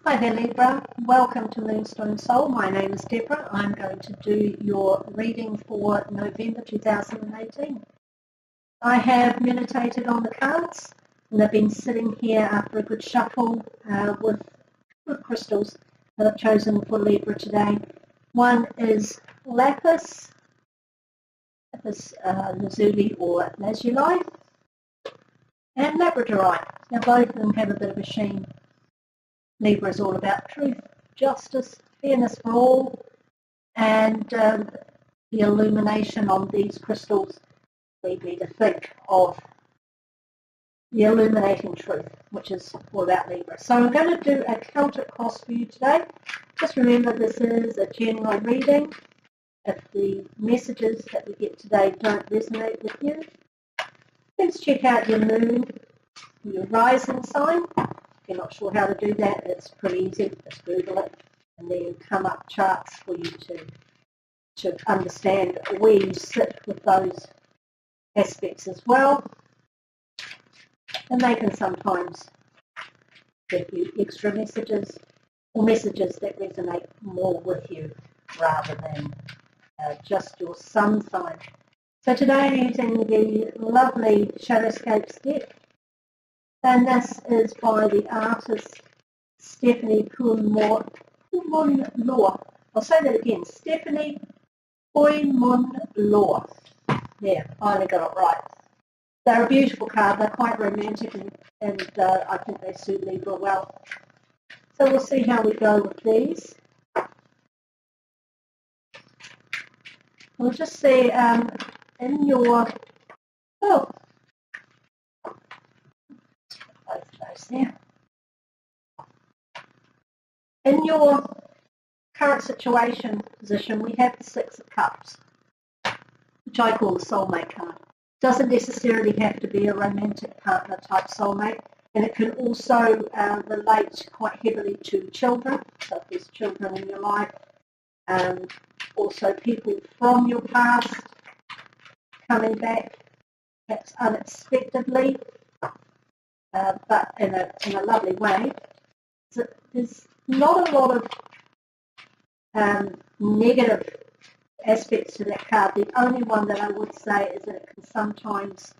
Hi there Libra, welcome to Moonstone Soul. My name is Deborah. I'm going to do your reading for November 2018. I have meditated on the cards and they've been sitting here after a good shuffle with crystals that I've chosen for Libra today. One is lapis lazuli or lazuli, and labradorite. Now both of them have a bit of a sheen. Libra is all about truth, justice, fairness for all, and the illumination on these crystals lead me to think of the illuminating truth, which is all about Libra. So I'm going to do a Celtic cross for you today. Just remember this is a general reading. If the messages that we get today don't resonate with you, please check out your moon, your rising sign. If you're not sure how to do that, it's pretty easy. Just Google it and then come up charts for you to understand where you sit with those aspects as well. And they can sometimes give you extra messages or messages that resonate more with you rather than just your sun sign. So today I'm using the lovely Shadowscapes deck. And this is by the artist Stephanie Poon-Law. I'll say that again, Stephanie Poon-Law. Yeah, finally got it right. They're a beautiful card. They're quite romantic and I think they suit Libra well. So we'll see how we go with these. We'll just see in your... Oh, there. In your current situation position, we have the Six of Cups, which I call the soulmate card. Doesn't necessarily have to be a romantic partner type soulmate, and it can also relate quite heavily to children. So if there's children in your life, also people from your past coming back, perhaps unexpectedly, but in a lovely way. So there's not a lot of negative aspects to that card. The only one that I would say is that it can sometimes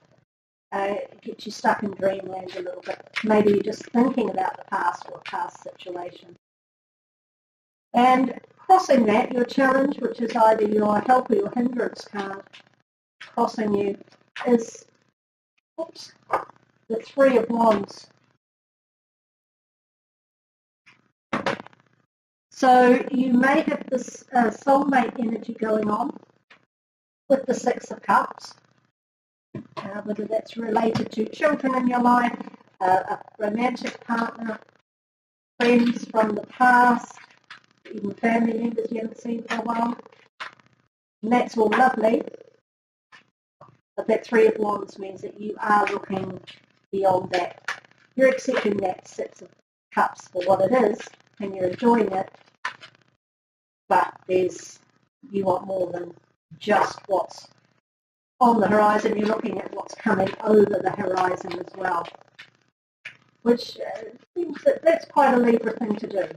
get you stuck in dreamland a little bit. Maybe you're just thinking about the past or past situation. And crossing that, your challenge, which is either your help or your hindrance card, crossing you, is the Three of Wands. So you may have this soulmate energy going on with the Six of Cups, whether that's related to children in your life, a romantic partner, friends from the past, even family members you haven't seen for a while. And that's all lovely. But that Three of Wands means that you are looking beyond that. You're accepting that Six of Cups for what it is, and you're enjoying it. But you want more than just what's on the horizon. You're looking at what's coming over the horizon as well, which seems that's quite a Libra thing to do,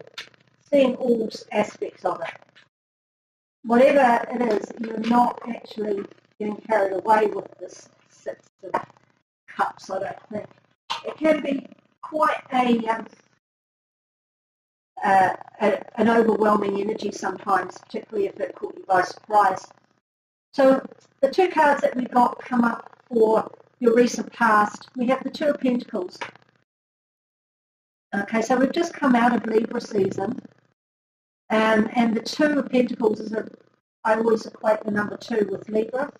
seeing all aspects of it. Whatever it is, you're not actually getting carried away with this Six of Cups, I don't think. It can be quite an overwhelming energy sometimes, particularly if it caught you by surprise. So the two cards that we've got come up for your recent past, we have the Two of Pentacles. Okay, so we've just come out of Libra season, and the Two of Pentacles is I always equate the number 2 with Libra,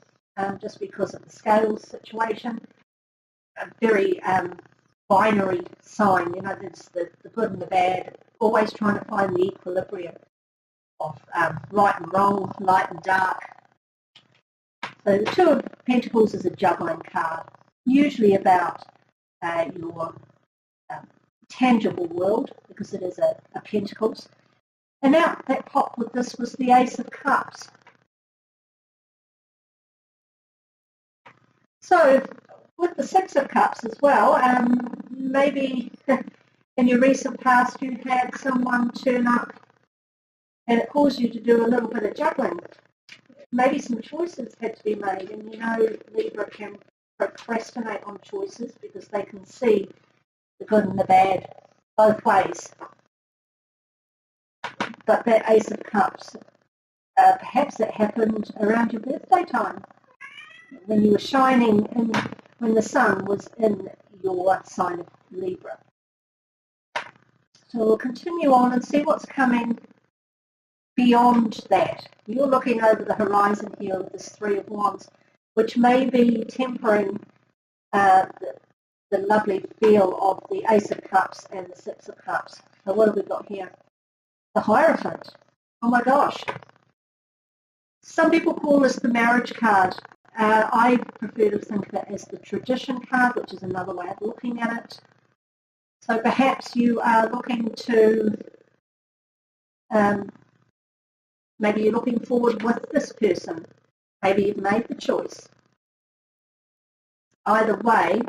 just because of the scales situation. A very binary sign, you know, there's the good and the bad, always trying to find the equilibrium of right and wrong, light and dark. So the Two of Pentacles is a juggling card, usually about your tangible world, because it is a Pentacles. And out that popped with this was the Ace of Cups. So with the Six of Cups as well, maybe in your recent past you had someone turn up and it caused you to do a little bit of juggling. Maybe some choices had to be made, and you know Libra can procrastinate on choices because they can see the good and the bad both ways. But that Ace of Cups, perhaps it happened around your birthday time, when you were shining, and when the sun was in your sign of Libra. So we'll continue on and see what's coming beyond that. You're looking over the horizon here with this Three of Wands, which may be tempering the lovely feel of the Ace of Cups and the Six of Cups. So what have we got here? The Hierophant. Oh my gosh. Some people call this the marriage card. I prefer to think of it as the tradition card, which is another way of looking at it. So perhaps you are looking to, maybe you're looking forward with this person. Maybe you've made the choice. Either way,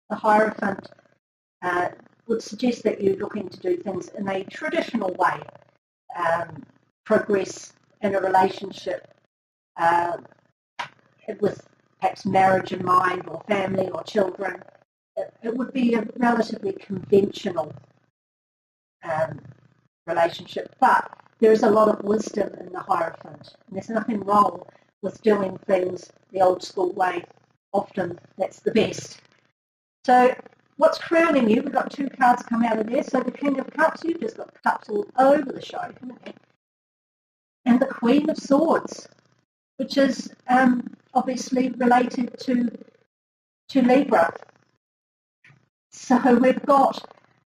the Hierophant would suggest that you're looking to do things in a traditional way, progress in a relationship with perhaps marriage in mind, or family or children. It would be a relatively conventional relationship, but there is a lot of wisdom in the Hierophant, and there's nothing wrong with doing things the old school way. Often that's the best. So what's crowning you? We've got two cards come out of there. So the King of Cups, you've just got cups all over the show, haven't you? And the Queen of Swords, which is obviously related to Libra. So we've got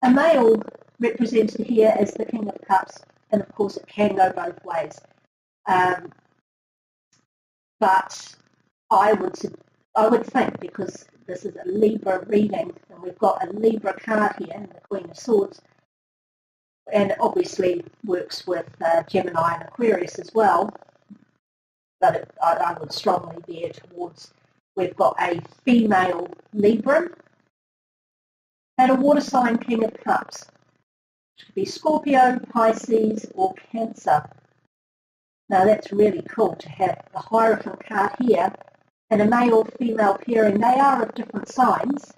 a male represented here as the King of Cups, and of course it can go both ways. But I would think, because this is a Libra reading, and we've got a Libra card here, and the Queen of Swords, and it obviously works with Gemini and Aquarius as well, but I would strongly veer towards, we've got a female Libra and a water sign King of Cups, which could be Scorpio, Pisces, or Cancer. Now that's really cool to have the Hierophant card here and a male-female pairing. They are of different signs,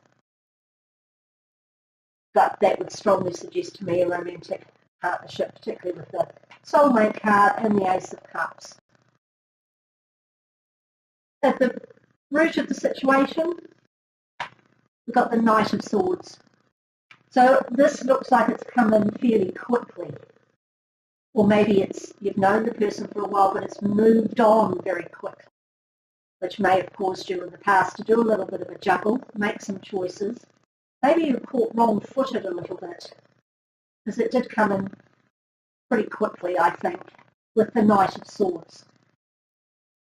but that would strongly suggest to me a romantic partnership, particularly with the soulmate card and the Ace of Cups. At the root of the situation, we've got the Knight of Swords. So this looks like it's come in fairly quickly. Or maybe you've known the person for a while, but it's moved on very quickly, which may have caused you in the past to do a little bit of a juggle, make some choices. Maybe you caught wrong-footed a little bit, because it did come in pretty quickly, I think, with the Knight of Swords.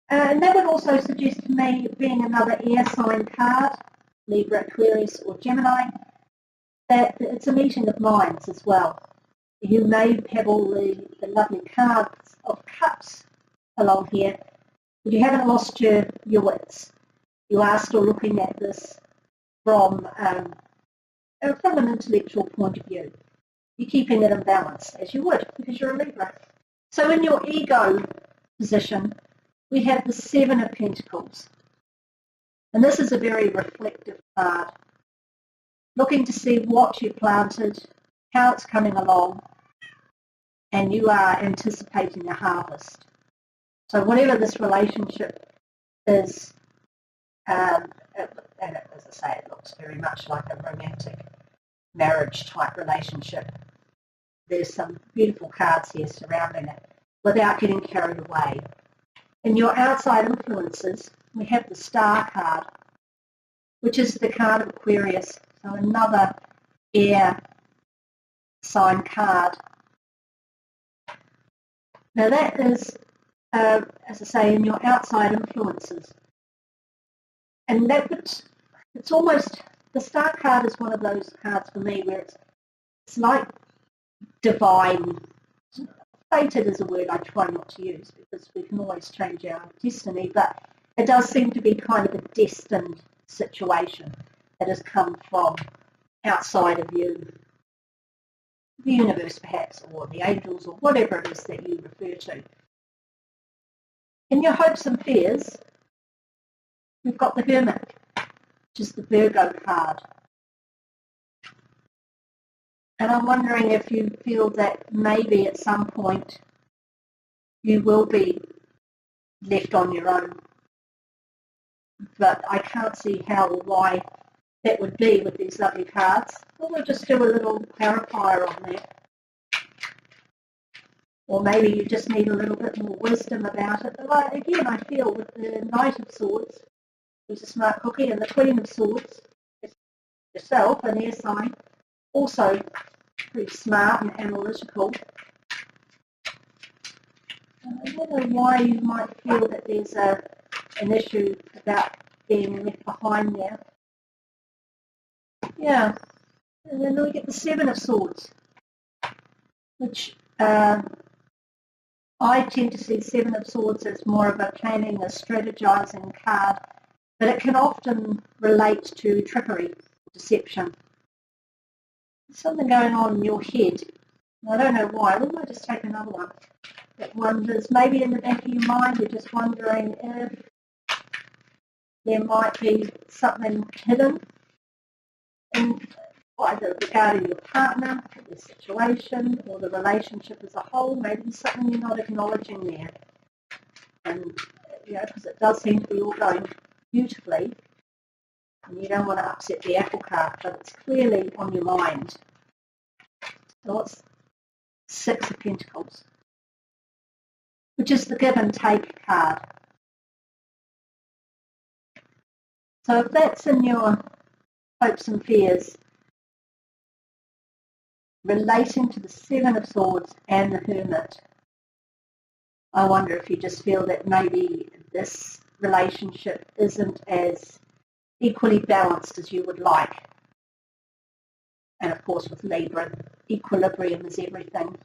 And that would also suggest to me, being another air sign card, Libra, Aquarius, or Gemini, that it's a meeting of minds as well. You may have all the lovely cards of cups along here, but you haven't lost your wits. You are still looking at this from an intellectual point of view. You're keeping it in balance, as you would, because you're a Libra. So in your ego position, we have the Seven of Pentacles. And this is a very reflective card, looking to see what you planted, how it's coming along, and you are anticipating a harvest. So whatever this relationship is, and as I say, it looks very much like a romantic marriage type relationship. There's some beautiful cards here surrounding it without getting carried away. In your outside influences, we have the Star card, which is the card of Aquarius, so another air sign card. Now that is, as I say, in your outside influences. And it's almost, the Star card is one of those cards for me where it's like divine. Fated is a word I try not to use because we can always change our destiny, but it does seem to be kind of a destined situation that has come from outside of you, the universe perhaps, or the angels, or whatever it is that you refer to. In your hopes and fears, we've got the Hermit, which is the Virgo card. And I'm wondering if you feel that maybe at some point you will be left on your own. But I can't see how or why that would be with these lovely cards. Well, we'll just do a little clarifier on that. Or maybe you just need a little bit more wisdom about it. But again, I feel with the Knight of Swords, who's a smart cookie, and the Queen of Swords, yourself, an air sign, also pretty smart and analytical. I don't know why you might feel that there's an issue about being left behind there. Yeah, and then we get the Seven of Swords, which I tend to see Seven of Swords as more of a planning, a strategizing card, but it can often relate to trickery, deception. There's something going on in your head. I don't know why. We might just take another one. That wonders, maybe in the back of your mind, you're just wondering if there might be something hidden, in either regarding your partner, the situation, or the relationship as a whole. Maybe there's something you're not acknowledging there. And, because it does seem to be all going beautifully, and you don't want to upset the apple cart, but it's clearly on your mind. So it's Six of Pentacles, which is the give and take card. So if that's in your hopes and fears, relating to the Seven of Swords and the Hermit, I wonder if you just feel that maybe this relationship isn't as equally balanced as you would like. And of course with Libra, equilibrium is everything.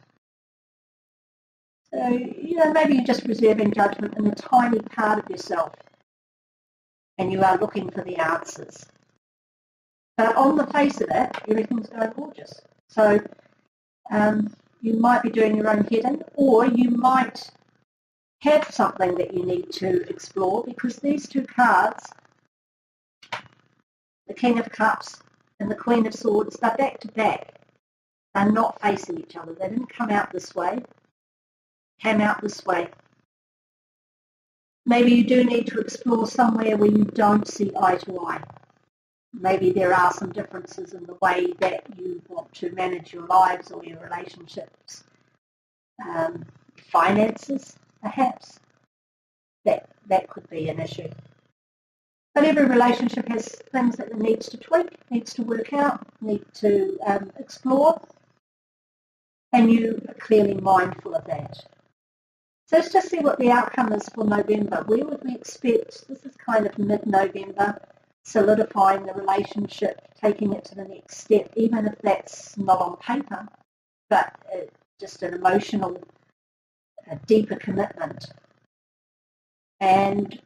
So, maybe you're just reserving judgment in a tiny part of yourself and you are looking for the answers. But on the face of it, everything's going gorgeous. So you might be doing your own head-in, or you might have something that you need to explore, because these two cards, the King of Cups and the Queen of Swords, they're back to back. They're not facing each other. They didn't come out this way, came out this way. Maybe you do need to explore somewhere where you don't see eye to eye. Maybe there are some differences in the way that you want to manage your lives or your relationships. Finances, perhaps. That could be an issue. But every relationship has things that it needs to tweak, needs to work out, needs to explore, and you are clearly mindful of that. So let's just see what the outcome is for November. Where would we expect, this is kind of mid-November, solidifying the relationship, taking it to the next step, even if that's not on paper, but just an emotional, deeper commitment. And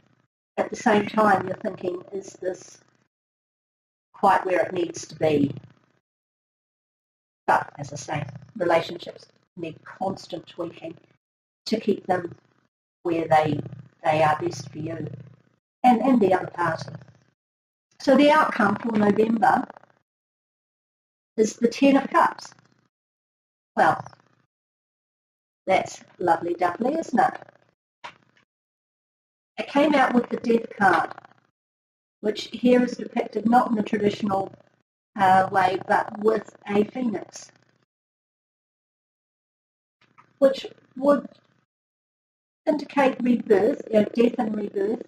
at the same time, you're thinking, is this quite where it needs to be? But as I say, relationships need constant tweaking to keep them where they are best for you and the other party. So the outcome for November is the Ten of Cups. Well, that's lovely doubly, isn't it? It came out with the Death card, which here is depicted not in the traditional way, but with a phoenix, which would indicate rebirth, death and rebirth,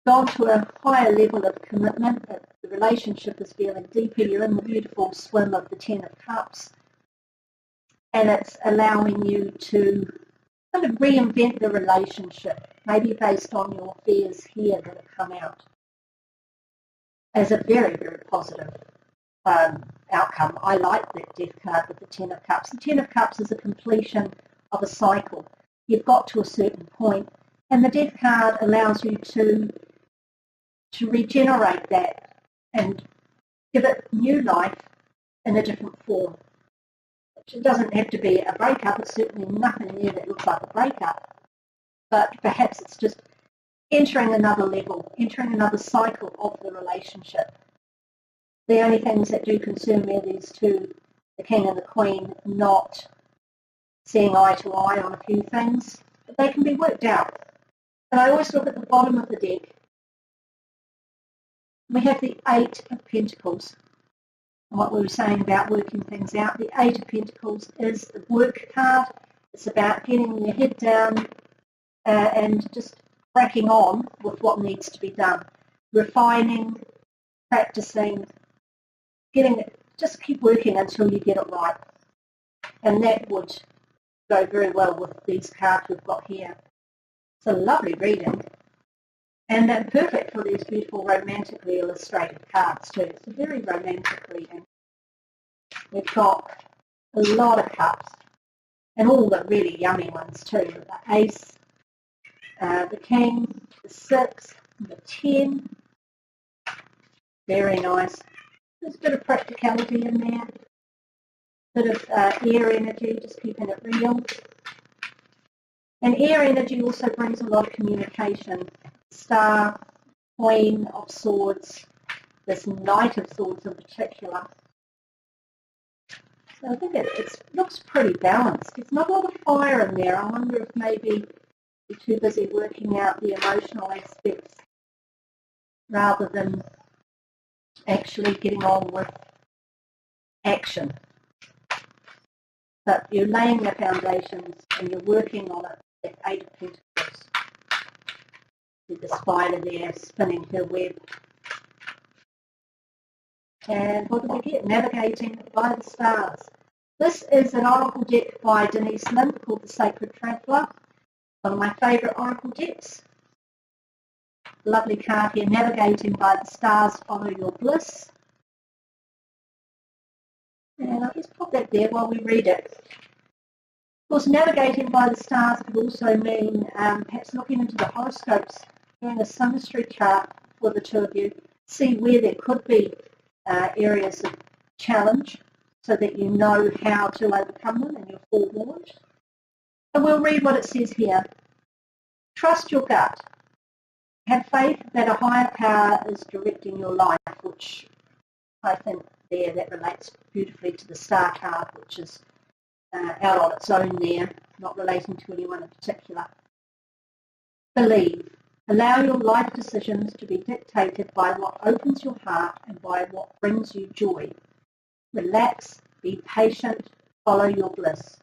gone to a higher level of commitment, that the relationship is feeling deeper, you're in the beautiful swim of the Ten of Cups, and it's allowing you to kind of reinvent the relationship, maybe based on your fears here that have come out as a very, very positive outcome. I like that Death card with the Ten of Cups. The Ten of Cups is a completion of a cycle. You've got to a certain point, and the Death card allows you to regenerate that and give it new life in a different form. It doesn't have to be a breakup. It's certainly nothing there that looks like a breakup. But perhaps it's just entering another level, entering another cycle of the relationship. The only things that do concern me are these two, the King and the Queen, not seeing eye to eye on a few things, but they can be worked out. And I always look at the bottom of the deck. We have the Eight of Pentacles. And what we were saying about working things out, the Eight of Pentacles is the work card. It's about getting your head down and just cracking on with what needs to be done. Refining, practicing, getting it, just keep working until you get it right. And that would go very well with these cards we've got here. It's a lovely reading. And they're perfect for these beautiful romantically illustrated cards too. It's a very romantic reading. We've got a lot of cups and all the really yummy ones too. The Ace, the King, the 6, the 10. Very nice. There's a bit of practicality in there. A bit of air energy, just keeping it real. And air energy also brings a lot of communication. Star, Queen of Swords, this Knight of Swords in particular. So I think it looks pretty balanced. There's not a lot of fire in there. I wonder if maybe you're too busy working out the emotional aspects rather than actually getting on with action. But you're laying the foundations and you're working on it. That Eight of Pentacles. With the spider there spinning her web. And what do we get? Navigating by the Stars. This is an oracle deck by Denise Lynn called the Sacred Traveller. One of my favourite oracle decks. Lovely card here. Navigating by the Stars, follow your bliss. And I'll just pop that there while we read it. Of course, navigating by the stars could also mean perhaps looking into the horoscopes, doing a synastry chart for the two of you, see where there could be areas of challenge so that you know how to overcome them and you're forewarned. And we'll read what it says here. Trust your gut. Have faith that a higher power is directing your life, which I think there that relates beautifully to the star card, which is out on its own there, not relating to anyone in particular. Believe. Allow your life decisions to be dictated by what opens your heart and by what brings you joy. Relax, be patient, follow your bliss.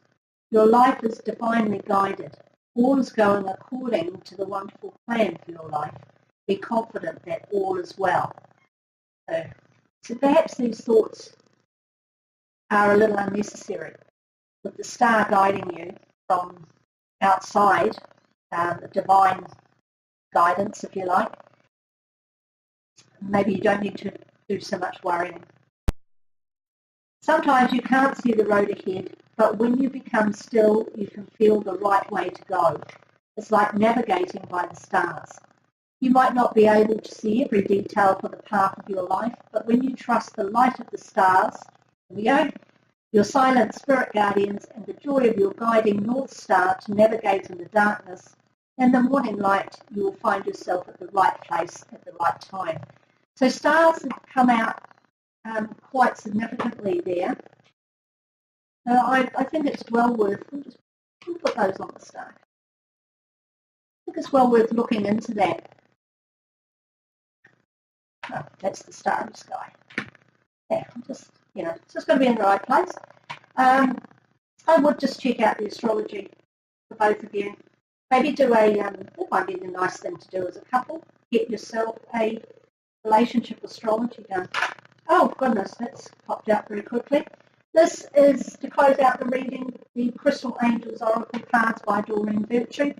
Your life is divinely guided. All is going according to the wonderful plan for your life. Be confident that all is well. So perhaps these thoughts are a little unnecessary. With the star guiding you from outside, the divine guidance, if you like, maybe you don't need to do so much worrying. Sometimes you can't see the road ahead, but when you become still, you can feel the right way to go. It's like navigating by the stars. You might not be able to see every detail for the path of your life, but when you trust the light of the stars, your silent spirit guardians, and the joy of your guiding North Star to navigate in the darkness and the morning light, you will find yourself at the right place at the right time. So stars have come out quite significantly there. I think it's well worth, we'll put those on the star. I think it's well worth looking into that. Oh, that's the starry sky. Yeah, it's just going to be in the right place. I would just check out the astrology for both of you. Maybe do that might be the nice thing to do as a couple. Get yourself a relationship astrology done. Oh goodness, that's popped out very quickly. This is, to close out the reading, the Crystal Angels Oracle cards by Doreen Virtue.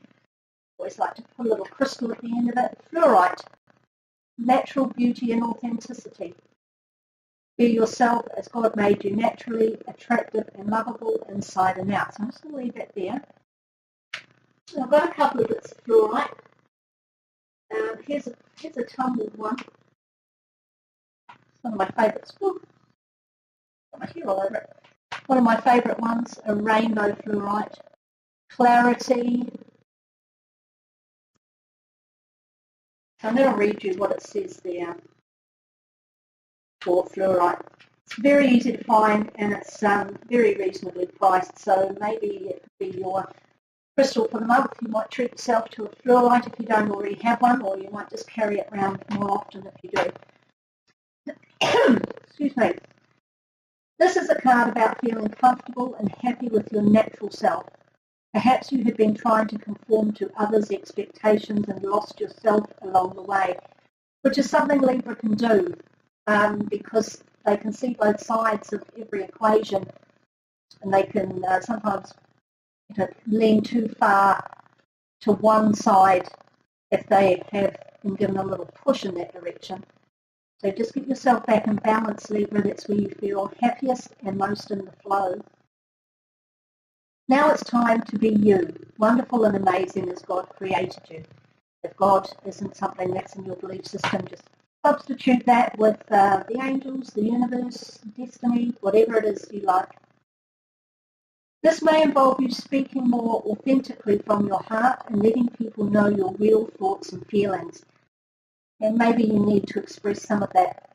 Always like to put a little crystal at the end of it. Fluorite, natural beauty and authenticity. Be yourself as God made you, naturally attractive and lovable inside and out. So I'm just going to leave that there. So I've got a couple of bits of fluorite. Here's a tumbled one. It's one of my favourites. got my hair all over it. One of my favourite ones, a rainbow fluorite. Clarity. So I'm going to read you what it says there for fluorite. It's very easy to find and it's very reasonably priced, so maybe it could be your crystal for the month. You might treat yourself to a fluorite if you don't already have one, or you might just carry it around more often if you do. Excuse me. This is a card about feeling comfortable and happy with your natural self. Perhaps you have been trying to conform to others' expectations and lost yourself along the way, which is something Libra can do because they can see both sides of every equation, and they can sometimes lean too far to one side if they have been given a little push in that direction. So just get yourself back in balance, Libra. That's where you feel happiest and most in the flow. Now it's time to be you, wonderful and amazing as God created you. If God isn't something that's in your belief system, just substitute that with the angels, the universe, destiny, whatever it is you like. This may involve you speaking more authentically from your heart and letting people know your real thoughts and feelings. And maybe you need to express some of that.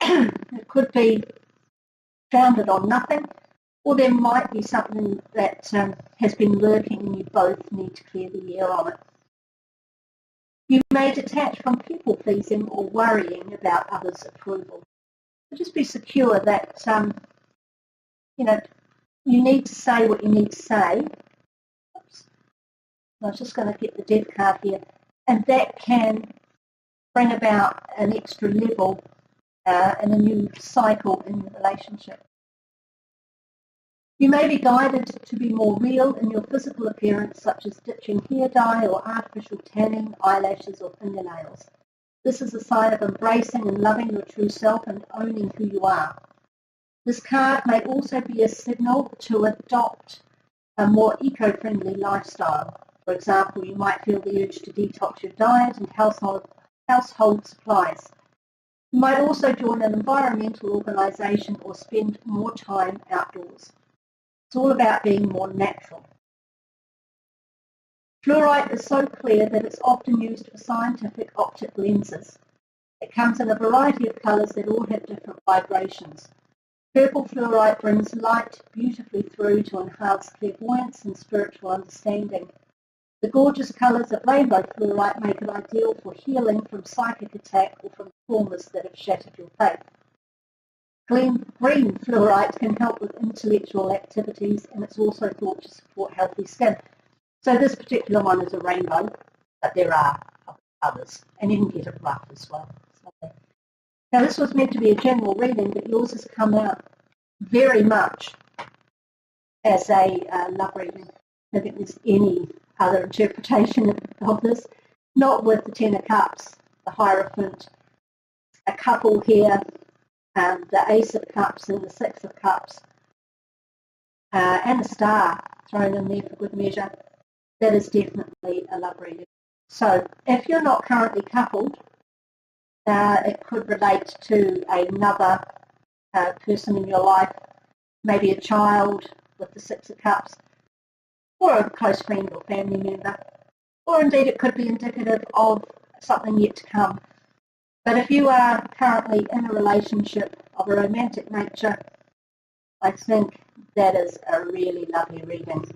It could be founded on nothing, or there might be something that has been lurking and you both need to clear the air on it. You may detach from people-pleasing or worrying about others' approval. So just be secure that, you need to say what you need to say. Oops. I was just going to get the death card here. And that can bring about an extra level and a new cycle in the relationship. You may be guided to be more real in your physical appearance, such as ditching hair dye or artificial tanning, eyelashes or fingernails. This is a sign of embracing and loving your true self and owning who you are. This card may also be a signal to adopt a more eco-friendly lifestyle. For example, you might feel the urge to detox your diet and household supplies. You might also join an environmental organisation or spend more time outdoors. It's all about being more natural. Fluorite is so clear that it's often used for scientific optic lenses. It comes in a variety of colours that all have different vibrations. Purple fluorite brings light beautifully through to enhance clairvoyance and spiritual understanding. The gorgeous colours of rainbow fluorite make it ideal for healing from psychic attack or from traumas that have shattered your faith. Green fluorite can help with intellectual activities, and it's also thought to support healthy skin. So this particular one is a rainbow, but there are others, and you can get it rough as well. Now this was meant to be a general reading, but yours has come out very much as a love reading. I don't think there's any other interpretation of this, not with the Ten of Cups, the Hierophant, a couple here, the Ace of Cups and the Six of Cups, and a star thrown in there for good measure. That is definitely a love reading. So if you're not currently coupled, it could relate to another person in your life, maybe a child with the Six of Cups, or a close friend or family member, or indeed it could be indicative of something yet to come. But if you are currently in a relationship of a romantic nature, I think that is a really lovely reading.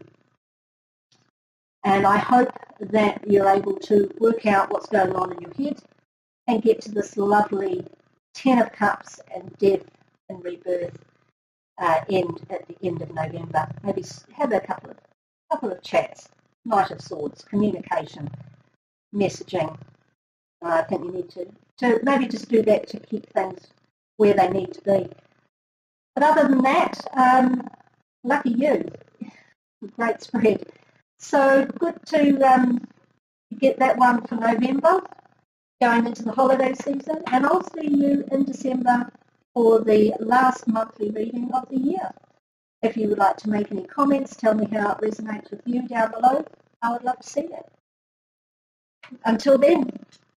And I hope that you're able to work out what's going on in your head and get to this lovely Ten of Cups and death and rebirth end at the end of November. Maybe have a couple of chats, Knight of Swords, communication, messaging. I think you need to maybe just do that to keep things where they need to be. But other than that, lucky you. Great spread. So good to get that one for November, going into the holiday season, and I'll see you in December for the last monthly reading of the year. If you would like to make any comments, tell me how it resonates with you down below. I would love to see that. Until then,